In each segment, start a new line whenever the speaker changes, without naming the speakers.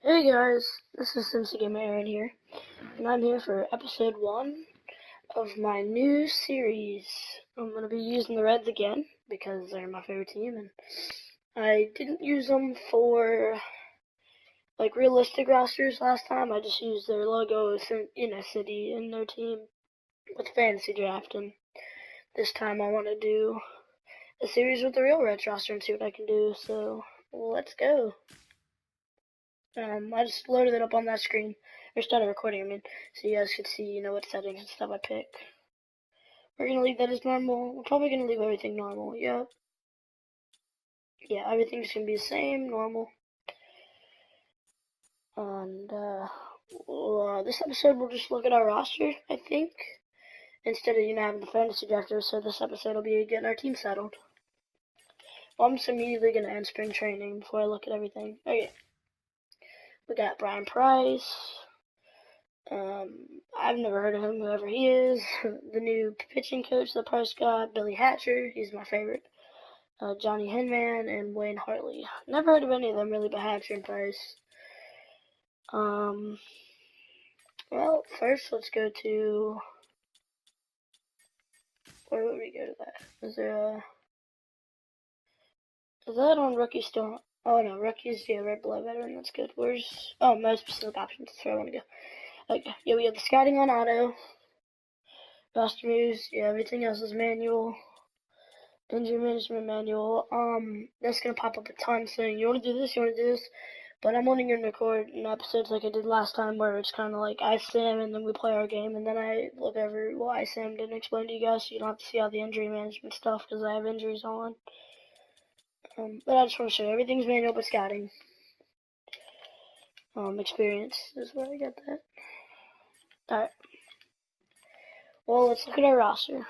Hey guys, this is Cincy Gamer Aaron here, and I'm here for episode 1 of my new series. I'm going to be using the Reds again, because they're my favorite team, and I didn't use them for, like, realistic rosters last time. I just used their logo in a city in their team with fantasy draft, and this time I want to do a series with the real Reds roster and see what I can do, so let's go. I just loaded it up on that screen, or started recording, I mean, so you guys could see, what settings and stuff I pick. We're gonna leave that as normal. We're probably gonna leave everything normal, yep. Yeah, everything's gonna be the same, normal. And, this episode we'll just look at our roster, I think. Instead of, having the fantasy draft, so this episode will be getting our team settled. Well, I'm just immediately gonna end spring training before I look at everything. Okay. We got Brian Price. I've never heard of him, whoever he is. The new pitching coach the Price got, Billy Hatcher, he's my favorite. Johnny Hinman and Wayne Hartley. Never heard of any of them really, but Hatcher and Price. Well, first let's go to, where would we go to that? Is that on rookie still? Oh no, rookies, yeah, right below veteran, that's good. Most specific options, that's where I want to go. Okay, yeah, we have the scouting on auto. Roster moves, yeah, everything else is manual. Injury management manual. That's gonna pop up a ton saying you want to do this, you want to do this, but I'm only gonna record an episodes like I did last time, where it's kind of like I sim and then we play our game, and then I look over what I simmed and explain to you guys, so you don't have to see all the injury management stuff because I have injuries on. But I just want to show you everything's manual but scouting. Experience is where I get that. All right. Well, let's look at our roster.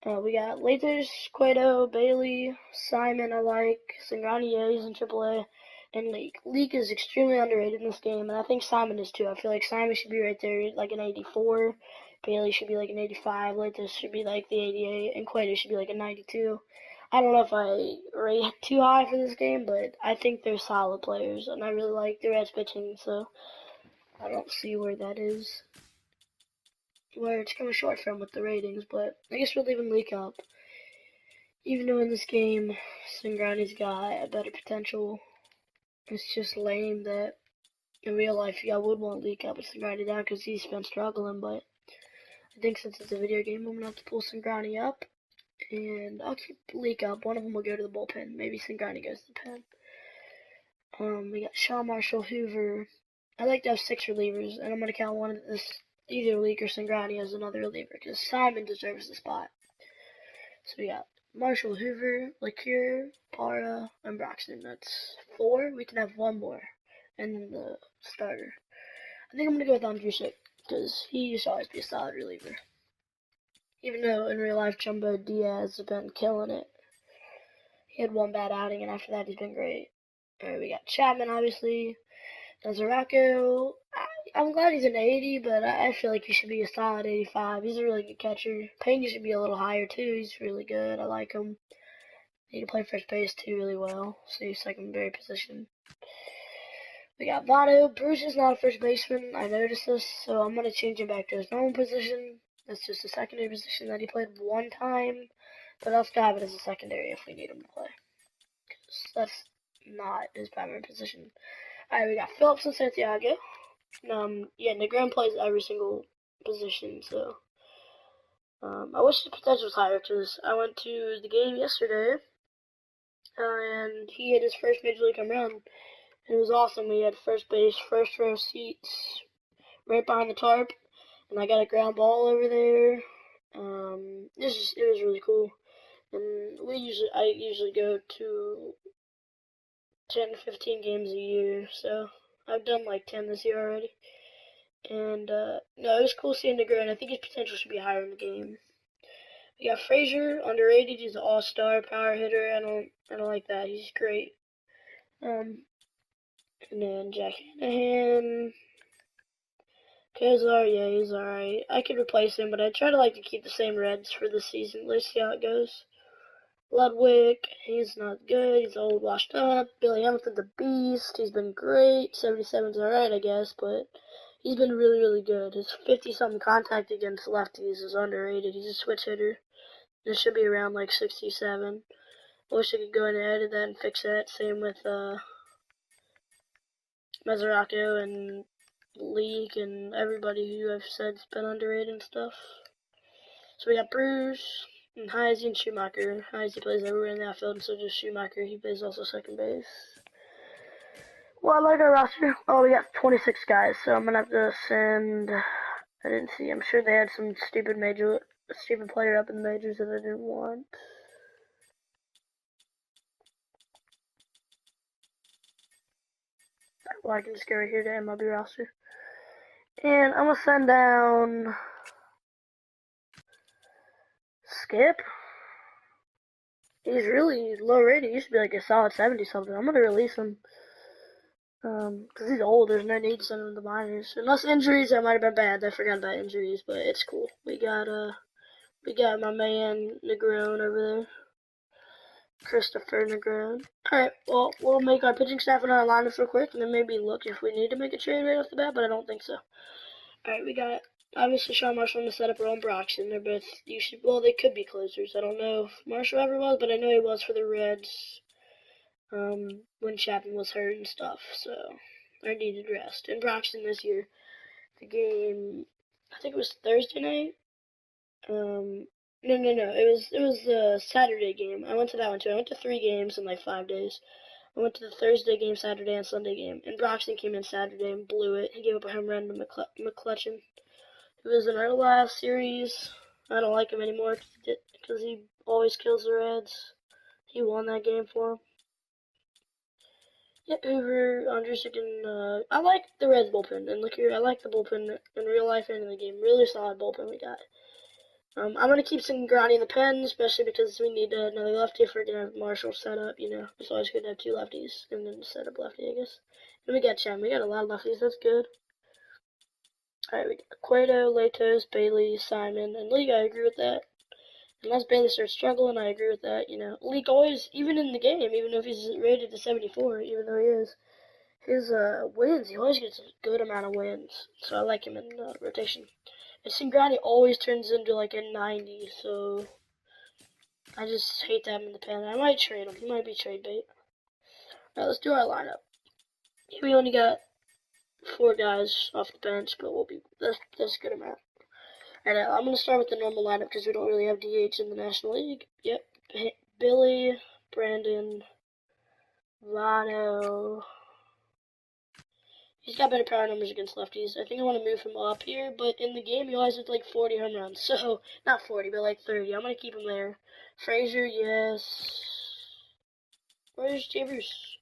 We got Laters, Cueto, Bailey, Simon, I like, Sangrani, he's in AAA, and Leak. Leak is extremely underrated in this game, and I think Simon is too. I feel like Simon should be right there, like an 84, Bailey should be like an 85, Laters should be like the 88, and Cueto should be like a 92. I don't know if I rate too high for this game, but I think they're solid players, and I really like the Reds pitching, so I don't see where that is. Where it's coming short from with the ratings, but I guess we'll leave him Leak up. Even though in this game, Sangrani's got a better potential, it's just lame that in real life I would want Leak up and Sangrani down because he's been struggling, but I think since it's a video game, I'm going to have to pull Sangrani up, and I'll keep Leak up. One of them will go to the bullpen. Maybe Sangrani goes to the pen. We got Sean Marshall, Hoover. I like to have 6 relievers, and I'm going to count one of this, either Leak or Sangrani as another reliever, because Simon deserves the spot. So we got Marshall, Hoover, LaCure, Para, and Broxton. That's 4. We can have 1 more. And then the starter. I think I'm going to go with Andrusic, because he used to always be a solid reliever. Even though in real life Jumbo Diaz has been killing it. He had 1 bad outing, and after that he's been great. Alright, we got Chapman, obviously. Zarako, I'm glad he's an 80, but I feel like he should be a solid 85. He's a really good catcher. Pena should be a little higher, too. He's really good. I like him. He can play first base, too, really well. So he's secondary position. We got Votto. Bruce is not a first baseman. I noticed this, so I'm going to change him back to his normal position. That's just a secondary position that he played 1 time. But I'll still have it as a secondary if we need him to play. Because that's not his primary position. Alright, we got Phillips and Santiago. Yeah, Negron plays every single position, so I wish the potential was higher because I went to the game yesterday, and he had his first major league home run. And it was awesome. We had first base, first row seats, right behind the tarp, and I got a ground ball over there. It was really cool. And I usually go to 10 to 15 games a year, so I've done like 10 this year already. And no, it was cool seeing the and I think his potential should be higher in the game. We got Frazier, underrated. He's an all-star power hitter. I don't like that. He's great. And then Jack Hanahan, Kozar, yeah, he's alright. I could replace him, but I try to like to keep the same Reds for this season. Let's see how it goes. Ludwig, he's not good. He's old, washed up. Billy Hamilton, the beast. He's been great. 77's alright, I guess, but he's been really, really good. His 50-something contact against lefties is underrated. He's a switch hitter. It should be around like 67. I wish I could go in and edit that and fix that. Same with Mesoraco and League and everybody who I've said's been underrated and stuff. So we got Bruce and Heisey and Schumacher. Heisey plays everywhere in the outfield, and so does Schumacher. He plays also second base. Well, I like our roster. Oh, we got 26 guys, so I'm gonna have to send. I didn't see. I'm sure they had some stupid player up in the majors that I didn't want. Well, I can just go right here to MLB roster, and I'm gonna send down Skip. He's really low rated. He used to be like a solid 70 something. I'm gonna release him. Because he's old, there's no need to send him to the minors. Unless injuries, that might have been bad. I forgot about injuries, but it's cool. We got my man Negron over there. Christopher Negron. Alright, well, we'll make our pitching staff and our lineup real quick, and then maybe look if we need to make a trade right off the bat, but I don't think so. Alright, we got, obviously, Sean Marshall in the setup, Rowan Broxton. They're both, they could be closers. I don't know if Marshall ever was, but I know he was for the Reds. When Chapman was hurt and stuff, so I needed rest. And Broxton this year, the game, I think it was Thursday night. No, it was a Saturday game. I went to that one too. I went to 3 games in like 5 days. I went to the Thursday game, Saturday, and Sunday game. And Broxton came in Saturday and blew it. He gave up a home run to McClutchin. It was in our last series. I don't like him anymore because he always kills the Reds. He won that game for him. Yeah, Hoover, Andrusik, and I like the Reds bullpen. And look here, I like the bullpen in real life and in the game. Really solid bullpen we got. I'm going to keep Cingrani in the pen, especially because we need another lefty if we're going to have Marshall set up, you know. It's always good to have 2 lefties and then set up lefty, I guess. And we got Chapman. We got a lot of lefties. That's good. Alright, we got Cueto, Latos, Bailey, Simon, and League. I agree with that. Unless Bailey starts struggling, I agree with that, you know. League always, even in the game, even if he's rated to 74, even though he is, his wins, he always gets a good amount of wins. So I like him in rotation. And Cingrani always turns into like a 90, so I just hate to have him in the pen. I might trade him. He might be trade bait. Alright, let's do our lineup. We only got 4 guys off the bench, but that's a good amount. And I'm going to start with the normal lineup because we don't really have DH in the National League. Yep. Billy, Brandon, Vano. He's got better power numbers against lefties. I think I want to move him up here, but in the game he always hits like 40 home runs. So, not 40, but like 30. I'm going to keep him there. Frazier, yes. Where's Jay Bruce?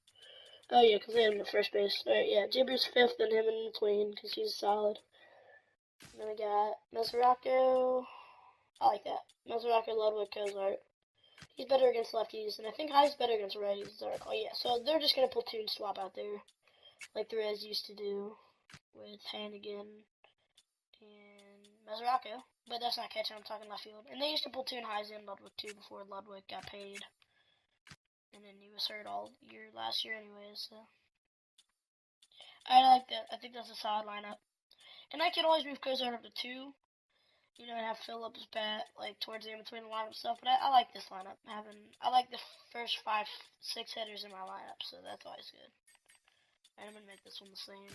Oh, yeah, because they had him at first base. Alright, yeah, Jay Bruce 5th and him in between because he's solid. And then we got Mesoraco. I like that. Mesoraco, Ludwig, Cozart. He's better against lefties, and I think High's better against righties. Oh, yeah, so they're just going to platoon swap out there, like the Reds used to do with Hannigan and Mesoraco. But that's not catching, I'm talking left field. And they used to platoon Highs and Ludwig, too, before Ludwig got paid. And then he was hurt all year last year anyways, so. I like that. I think that's a solid lineup. And I could always move Cozart up to 2. You know, and have Phillips bat like towards the in between the lineup stuff. But I like this lineup. I like the first 5, 6 hitters in my lineup, so that's always good. And I'm gonna make this one the same.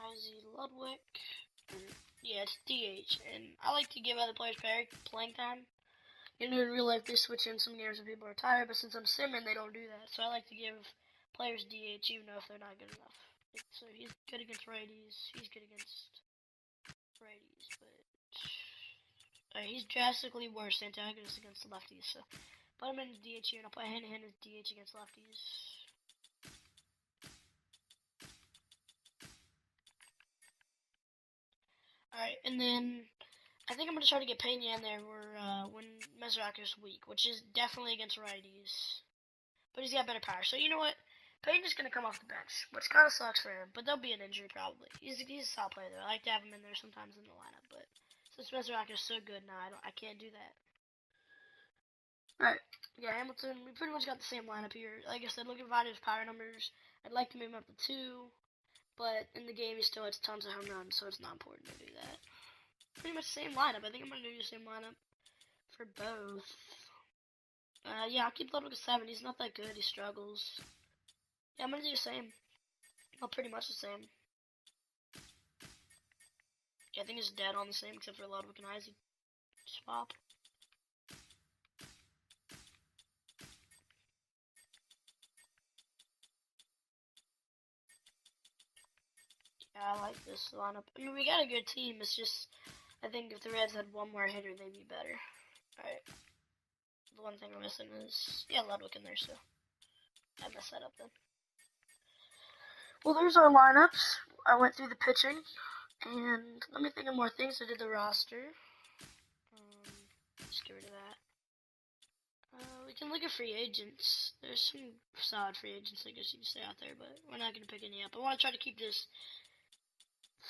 Izzy Ludwig. Yeah, it's DH, and I like to give other players playing time. You know, in real life they switch in some games when people are tired, but since I'm simming, they don't do that. So I like to give players DH even though if they're not good enough. So he's good against righties. He's good against righties, but he's drastically worse antagonist against the lefties. So put him in as DH here, and I'll put Hanahan as DH against lefties. All right, and then I think I'm gonna try to get Pena in there when Mesoraco's weak, which is definitely against righties. But he's got better power. So you know what? Payton's going to come off the bench, which kind of sucks for him, but there'll be an injury probably. He's a solid player, though. I like to have him in there sometimes in the lineup, but since Spencer Rocker's so good now, I can't do that. Alright, yeah, Hamilton, we pretty much got the same lineup here. Like I said, looking at his power numbers, I'd like to move him up to 2, but in the game he still has tons of home runs, so it's not important to do that. Pretty much the same lineup. I think I'm going to do the same lineup for both. Yeah, I'll keep Ludwig at 7. He's not that good. He struggles. Yeah, I'm going to do the same. Well, pretty much the same. Yeah, I think it's dead on the same, except for Ludwig and Isaac. Swap. Yeah, I like this lineup. I mean, we got a good team. It's just, I think if the Reds had one more hitter, they'd be better. Alright. The one thing we're missing is, yeah, Ludwig in there, so I messed that up then. Well, there's our lineups. I went through the pitching, and let me think of more things. I did the roster. Just get rid of that. We can look at free agents. There's some solid free agents, I guess you can say, out there, but we're not going to pick any up. I want to try to keep this,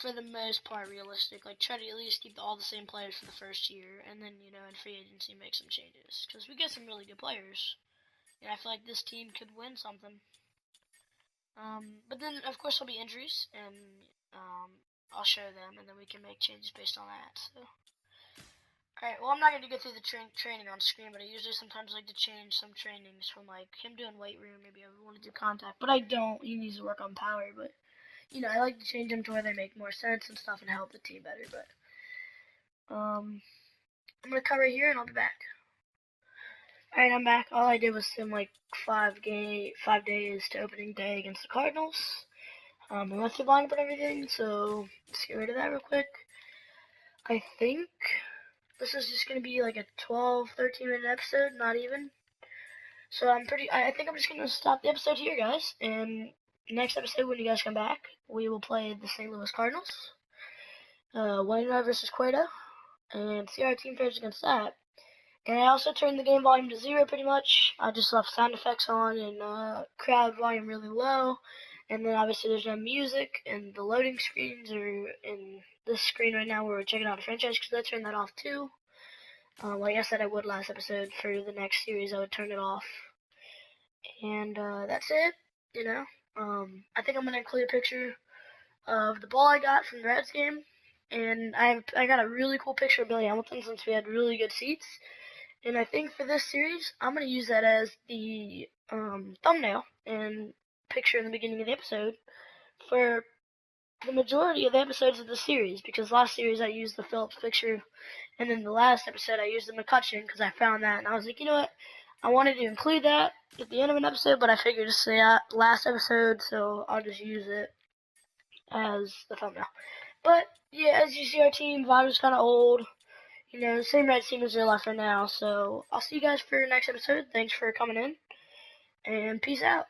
for the most part, realistic. Like, try to at least keep all the same players for the first year, and then, you know, in free agency, make some changes. Because we get some really good players, and I feel like this team could win something. But then, of course, there'll be injuries, and I'll show them, and then we can make changes based on that. So, alright, well, I'm not going to go through the training on screen, but I usually sometimes like to change some trainings from, like, him doing weight room. Maybe I want to do contact, but I don't. He needs to work on power, but, you know, I like to change them to where they make more sense and stuff and help the team better, but, I'm going to cut right here, and I'll be back. Alright, I'm back. All I did was sim, like, 5 days to opening day against the Cardinals. I went through lineup and everything, so let's get rid of that real quick. I think this is just going to be like a 12, 13-minute episode, not even. So I think I'm just going to stop the episode here, guys. And next episode, when you guys come back, we will play the St. Louis Cardinals. Wainwright versus Cueto. And see how our team fares against that. And I also turned the game volume to 0 pretty much. I just left sound effects on and crowd volume really low. And then obviously there's no music, and the loading screens are in this screen right now where we're checking out a franchise, because I turned that off too. Like I said I would last episode, for the next series I would turn it off. And that's it, you know. I think I'm going to include a picture of the ball I got from the Reds game. And I got a really cool picture of Billy Hamilton, since we had really good seats. And I think for this series, I'm going to use that as the thumbnail and picture in the beginning of the episode for the majority of the episodes of the series, because last series I used the Phillips picture, and then the last episode I used the McCutcheon, because I found that, and I was like, you know what, I wanted to include that at the end of an episode, but I figured to say last episode, so I'll just use it as the thumbnail. But yeah, as you see, our team vibe is kind of old. You know, the same Red team as real life right now. So I'll see you guys for the next episode. Thanks for coming in, and peace out.